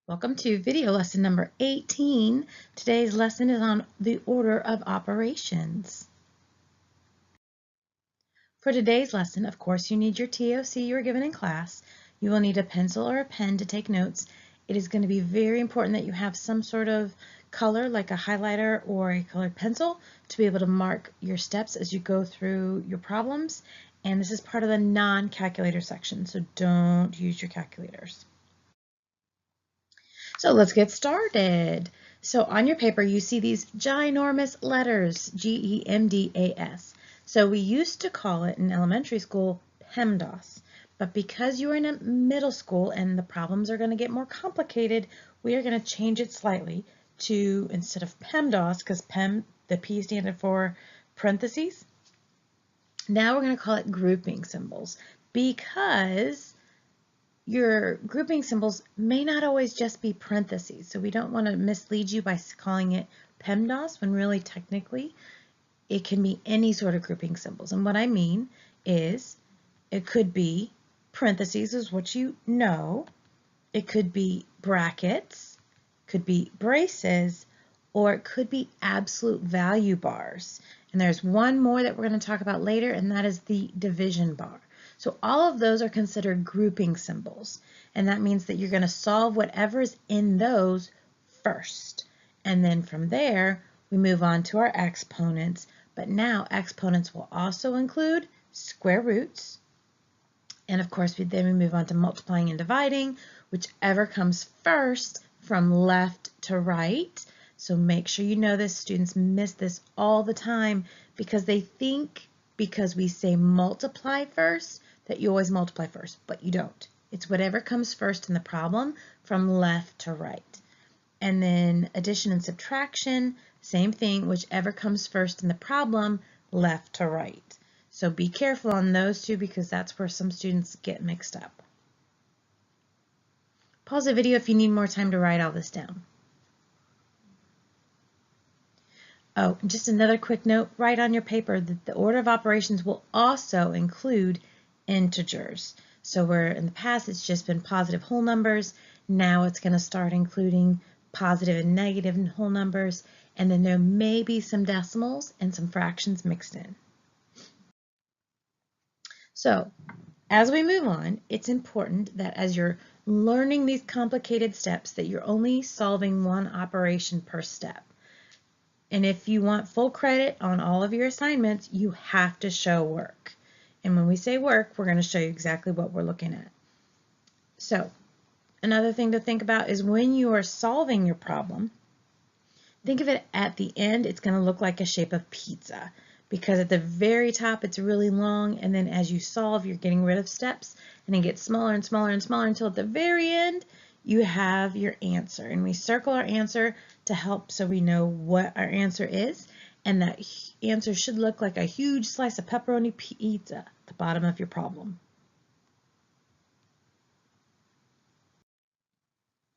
Welcome to video lesson number 18. Today's lesson is on the order of operations. For today's lesson, of course, you need your TOC you were given in class. You will need a pencil or a pen to take notes. It is going to be very important that you have some sort of color, like a highlighter or a colored pencil, to be able to mark your steps as you go through your problems. And this is part of the non-calculator section, so don't use your calculators. So let's get started. So on your paper, you see these ginormous letters, GEMDAS. So we used to call it in elementary school PEMDAS, but because you're in a middle school and the problems are going to get more complicated, we are going to change it slightly to, instead of PEMDAS, because the P standard for parentheses, now we're going to call it grouping symbols, because your grouping symbols may not always just be parentheses, so we don't want to mislead you by calling it PEMDAS when really technically it can be any sort of grouping symbols. And what I mean is it could be parentheses is what you know, it could be brackets, could be braces, or it could be absolute value bars. And there's one more that we're going to talk about later, and that is the division bar. So all of those are considered grouping symbols, and that means that you're going to solve whatever is in those first. And then from there, we move on to our exponents, but now exponents will also include square roots, and of course then we move on to multiplying and dividing, whichever comes first from left to right. So make sure you know this. Students miss this all the time because they think because we say multiply first that you always multiply first, but you don't. It's whatever comes first in the problem from left to right. And then addition and subtraction, same thing, whichever comes first in the problem, left to right. So be careful on those two because that's where some students get mixed up. Pause the video if you need more time to write all this down. Oh, just another quick note, write on your paper that the order of operations will also include integers. So where in the past it's just been positive whole numbers, now it's going to start including positive and negative whole numbers, and then there may be some decimals and some fractions mixed in. So as we move on, it's important that as you're learning these complicated steps that you're only solving one operation per step. And if you want full credit on all of your assignments, you have to show work. And when we say work, we're going to show you exactly what we're looking at. So another thing to think about is when you are solving your problem, think of it at the end, it's going to look like a shape of pizza because at the very top it's really long, and then as you solve, you're getting rid of steps and it gets smaller and smaller and smaller until at the very end you have your answer. And we circle our answer to help so we know what our answer is, and that answer should look like a huge slice of pepperoni pizza at the bottom of your problem.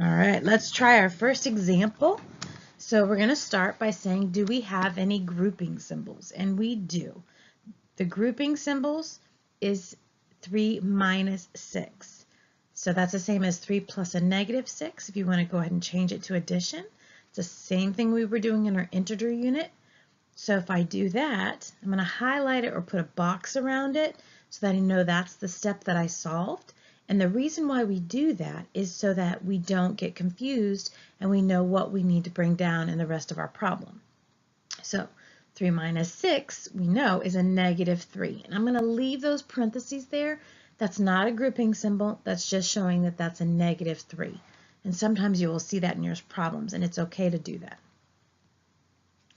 All right, let's try our first example. So we're going to start by saying, do we have any grouping symbols? And we do. The grouping symbols is 3 minus 6. So that's the same as 3 plus a negative 6 if you want to go ahead and change it to addition. It's the same thing we were doing in our integer unit. So if I do that, I'm going to highlight it or put a box around it so that I know that's the step that I solved. And the reason why we do that is so that we don't get confused and we know what we need to bring down in the rest of our problem. So 3 minus 6, we know, is a negative 3. And I'm going to leave those parentheses there. That's not a grouping symbol. That's just showing that that's a negative 3. And sometimes you will see that in your problems, and it's okay to do that.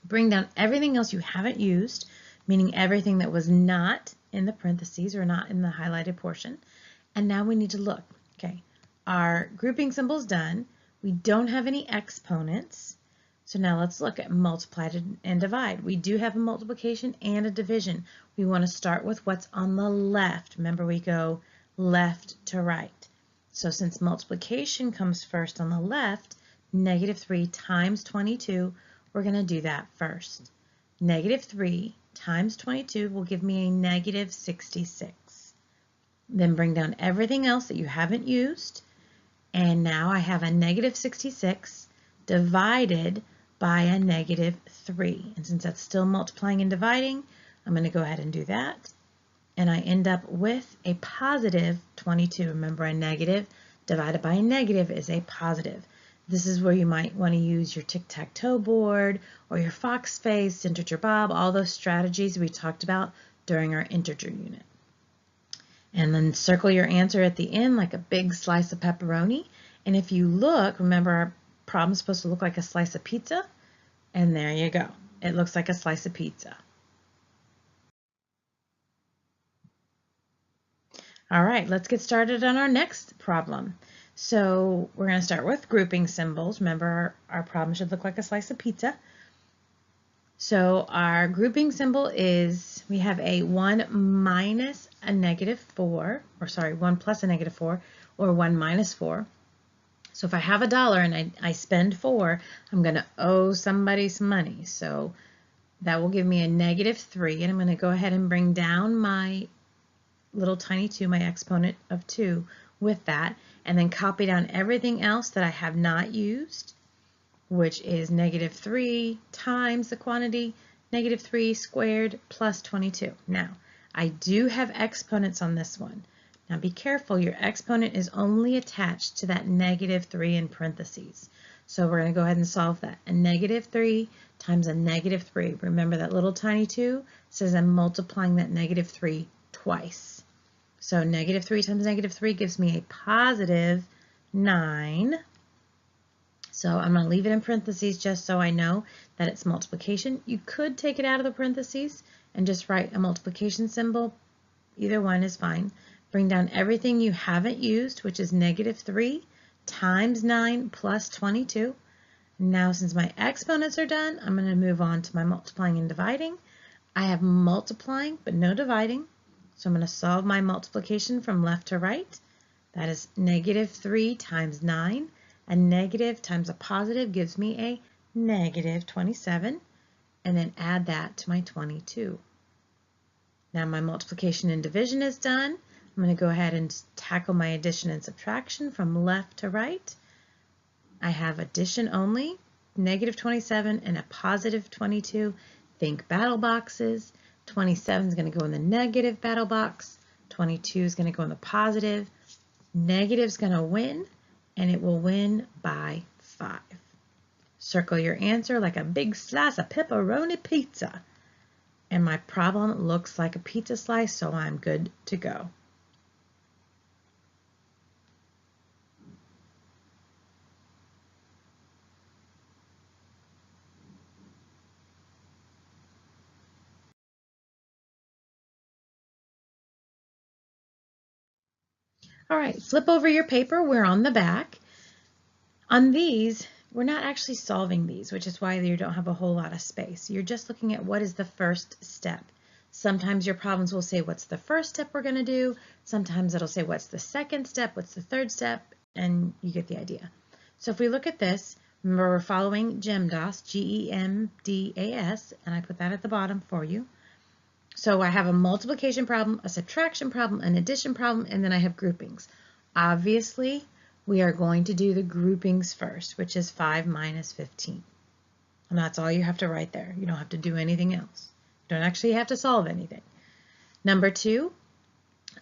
Bring down everything else you haven't used, meaning everything that was not in the parentheses or not in the highlighted portion. And now we need to look. Okay, our grouping symbol's done. We don't have any exponents. So now let's look at multiply and divide. We do have a multiplication and a division. We want to start with what's on the left. Remember, we go left to right. So since multiplication comes first on the left, negative 3 times 22, we're going to do that first. Negative 3 times 22 will give me a negative 66. Then bring down everything else that you haven't used And now I have a negative 66 divided by a negative 3. And since that's still multiplying and dividing, I'm going to go ahead and do that. And I end up with a positive 22. Remember, a negative divided by a negative is a positive. This is where you might want to use your tic-tac-toe board or your fox face, integer bob, all those strategies we talked about during our integer unit. And then circle your answer at the end like a big slice of pepperoni. And if you look, remember our problem's supposed to look like a slice of pizza? And there you go. It looks like a slice of pizza. All right, let's get started on our next problem. So we're going to start with grouping symbols. Remember, our problem should look like a slice of pizza. So our grouping symbol is, we have a 1 minus a negative 4, or sorry, 1 plus a negative 4, or 1 minus 4. So if I have $1 and I spend 4, I'm going to owe somebody some money. So that will give me a negative 3, and I'm going to go ahead and bring down my little tiny 2, my exponent of 2, with that, and then copy down everything else that I have not used, which is negative 3 times the quantity, negative 3 squared plus 22. Now, I do have exponents on this one. Now be careful, your exponent is only attached to that negative 3 in parentheses. So we're going to go ahead and solve that. A negative 3 times a negative 3. Remember that little tiny 2 says I'm multiplying that negative 3 twice. So negative 3 times negative 3 gives me a positive 9. So I'm going to leave it in parentheses just so I know that it's multiplication. You could take it out of the parentheses and just write a multiplication symbol. Either one is fine. Bring down everything you haven't used, which is negative 3 times 9 plus 22. Now, since my exponents are done, I'm going to move on to my multiplying and dividing. I have multiplying, but no dividing. So I'm going to solve my multiplication from left to right. That is negative 3 times 9. A negative times a positive gives me a negative 27. And then add that to my 22. Now my multiplication and division is done. I'm going to go ahead and tackle my addition and subtraction from left to right. I have addition only, negative 27 and a positive 22. Think battle boxes. 27 is going to go in the negative battle box. 22 is going to go in the positive. Negative is going to win, and it will win by 5. Circle your answer like a big slice of pepperoni pizza. And my problem looks like a pizza slice, so I'm good to go. All right, flip over your paper. We're on the back. On these, we're not actually solving these, which is why you don't have a whole lot of space. You're just looking at what is the first step. Sometimes your problems will say what's the first step we're going to do. Sometimes it'll say what's the second step, what's the third step, and you get the idea. So if we look at this, remember we're following GEMDAS, G-E-M-D-A-S, and I put that at the bottom for you. So I have a multiplication problem, a subtraction problem, an addition problem, and then I have groupings. Obviously, we are going to do the groupings first, which is 5 minus 15. And that's all you have to write there. You don't have to do anything else. You don't actually have to solve anything. Number 2,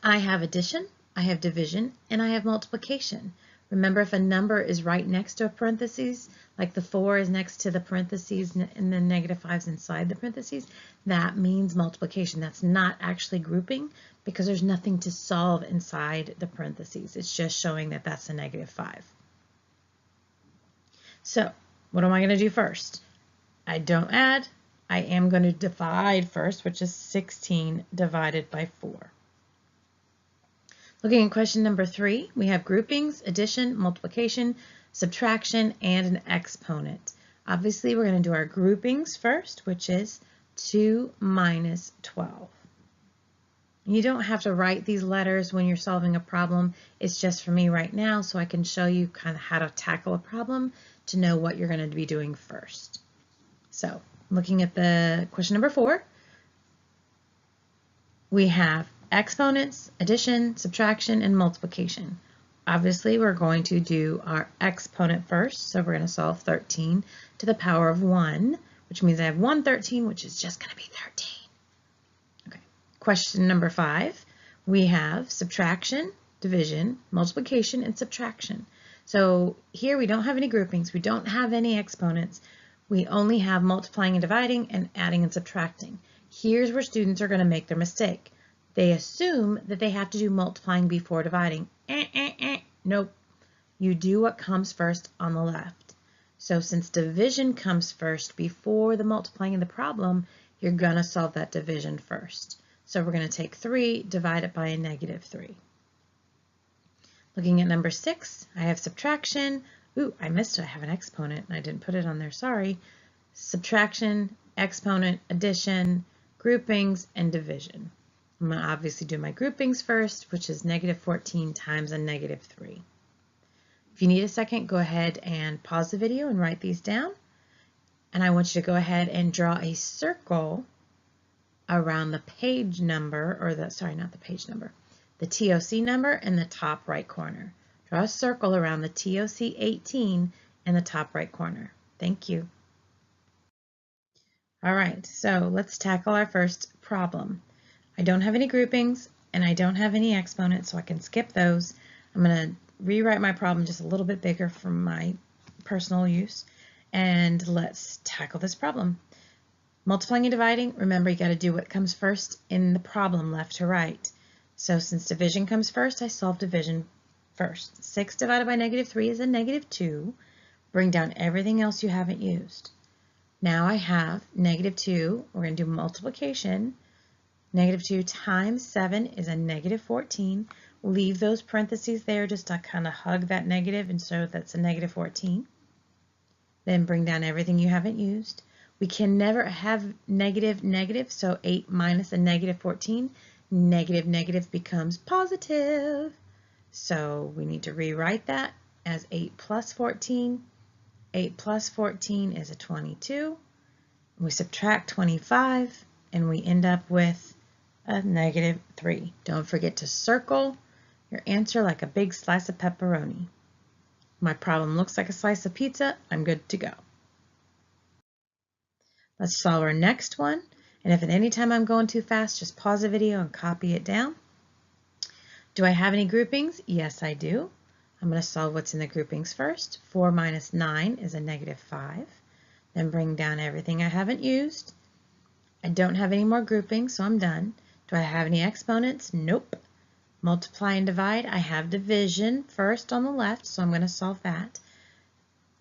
I have addition, I have division, and I have multiplication. Remember, if a number is right next to a parentheses, like the 4 is next to the parentheses and the negative 5 is inside the parentheses, that means multiplication. That's not actually grouping because there's nothing to solve inside the parentheses. It's just showing that that's a negative 5. So what am I going to do first? I don't add. I am going to divide first, which is 16 divided by 4. Looking at question number 3, we have groupings, addition, multiplication, subtraction, and an exponent. Obviously, we're going to do our groupings first, which is 2 minus 12. You don't have to write these letters when you're solving a problem. It's just for me right now so I can show you kind of how to tackle a problem to know what you're going to be doing first. So, looking at the question number 4, we have exponents, addition, subtraction, and multiplication. obviously we're going to do our exponent first. So we're going to solve 13 to the power of 1, which means I have 113, which is just going to be 13. Okay. Question number 5, we have subtraction, division, multiplication, and subtraction. So here we don't have any groupings, we don't have any exponents, we only have multiplying and dividing and adding and subtracting. Here's where students are going to make their mistake. They assume that they have to do multiplying before dividing. Nope. You do what comes first on the left. So since division comes first before the multiplying in the problem, you're going to solve that division first. So we're going to take 3, divide it by a -3. Looking at number 6, I have subtraction. Ooh, I missed it. I have an exponent and I didn't put it on there. Sorry. Subtraction, exponent, addition, groupings, and division. I'm going to obviously do my groupings first, which is -14 times a -3. If you need a second, go ahead and pause the video and write these down. And I want you to go ahead and draw a circle around the page number, or the, sorry, not the page number, the TOC number in the top right corner. Draw a circle around the TOC 18 in the top right corner. Thank you. All right, so let's tackle our first problem. I don't have any groupings and I don't have any exponents, so I can skip those. I'm going to rewrite my problem just a little bit bigger for my personal use, and let's tackle this problem. Multiplying and dividing, remember you got to do what comes first in the problem, left to right. So since division comes first, I solve division first. 6 divided by -3 is a -2. Bring down everything else you haven't used. Now I have -2. We're going to do multiplication. -2 times 7 is a -14. Leave those parentheses there just to kind of hug that negative, and so that's a -14. Then bring down everything you haven't used. We can never have negative, so 8 minus a -14, negative becomes positive. So we need to rewrite that as 8 plus 14. 8 plus 14 is a 22. We subtract 25 and we end up with a -3. Don't forget to circle your answer like a big slice of pepperoni. My problem looks like a slice of pizza. I'm good to go. Let's solve our next one. And if at any time I'm going too fast, just pause the video and copy it down. Do I have any groupings? Yes, I do. I'm going to solve what's in the groupings first. 4 minus 9 is a -5. Then bring down everything I haven't used. I don't have any more groupings, so I'm done. Do I have any exponents? Nope. Multiply and divide, I have division first on the left, so I'm going to solve that.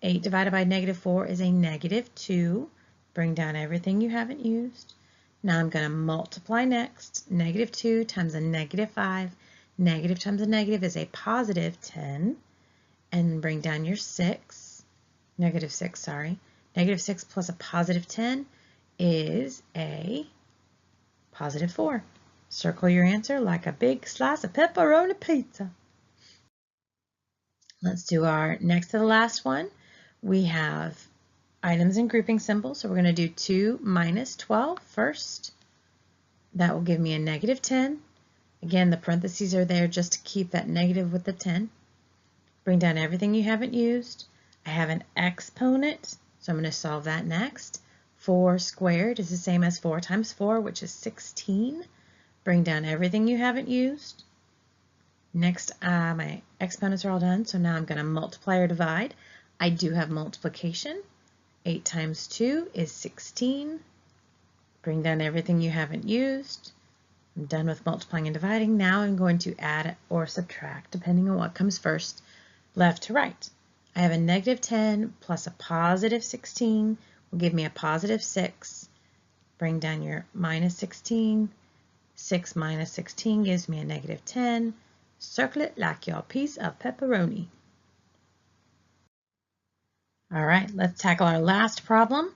8 divided by -4 is a -2. Bring down everything you haven't used. Now I'm going to multiply next. -2 times a -5. Negative times a negative is a +10. And bring down your 6. -6, sorry. -6 plus a +10 is a +4. Circle your answer like a big slice of pepperoni pizza. Let's do our next to the last one. We have items and grouping symbols. So we're going to do 2 minus 12 first. That will give me a -10. Again, the parentheses are there just to keep that negative with the 10. Bring down everything you haven't used. I have an exponent, so I'm going to solve that next. 4 squared is the same as 4 times 4, which is 16. Bring down everything you haven't used. Next, my exponents are all done, so now I'm going to multiply or divide. I do have multiplication. 8 times 2 is 16. Bring down everything you haven't used. I'm done with multiplying and dividing. Now I'm going to add or subtract, depending on what comes first, left to right. I have a -10 plus a +16 will give me a +6. Bring down your -16. 6 minus 16 gives me a -10. Circle it like your piece of pepperoni. All right, let's tackle our last problem.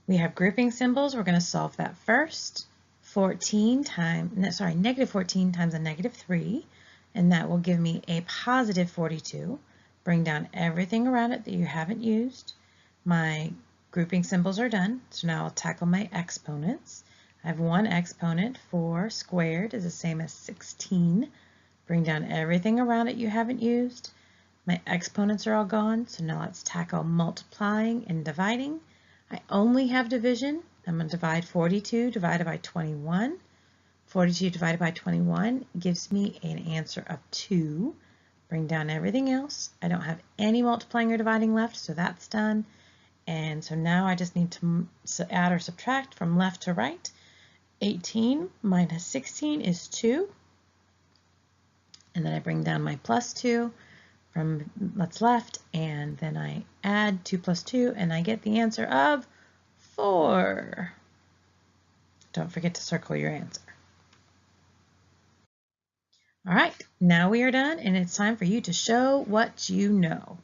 We have grouping symbols. We're going to solve that first. -14 times a -3, and that will give me a +42. Bring down everything around it that you haven't used. My grouping symbols are done, so now I'll tackle my exponents. I have one exponent. 4 squared is the same as 16. Bring down everything around it you haven't used. My exponents are all gone, so now let's tackle multiplying and dividing. I only have division. I'm going to divide 42 divided by 21. 42 divided by 21 gives me an answer of 2. Bring down everything else. I don't have any multiplying or dividing left, so that's done. And so now I just need to add or subtract from left to right. 18 minus 16 is 2. And then I bring down my plus 2 from what's left, and then I add 2 plus 2, and I get the answer of 4. Don't forget to circle your answer. All right, now we are done, and it's time for you to show what you know.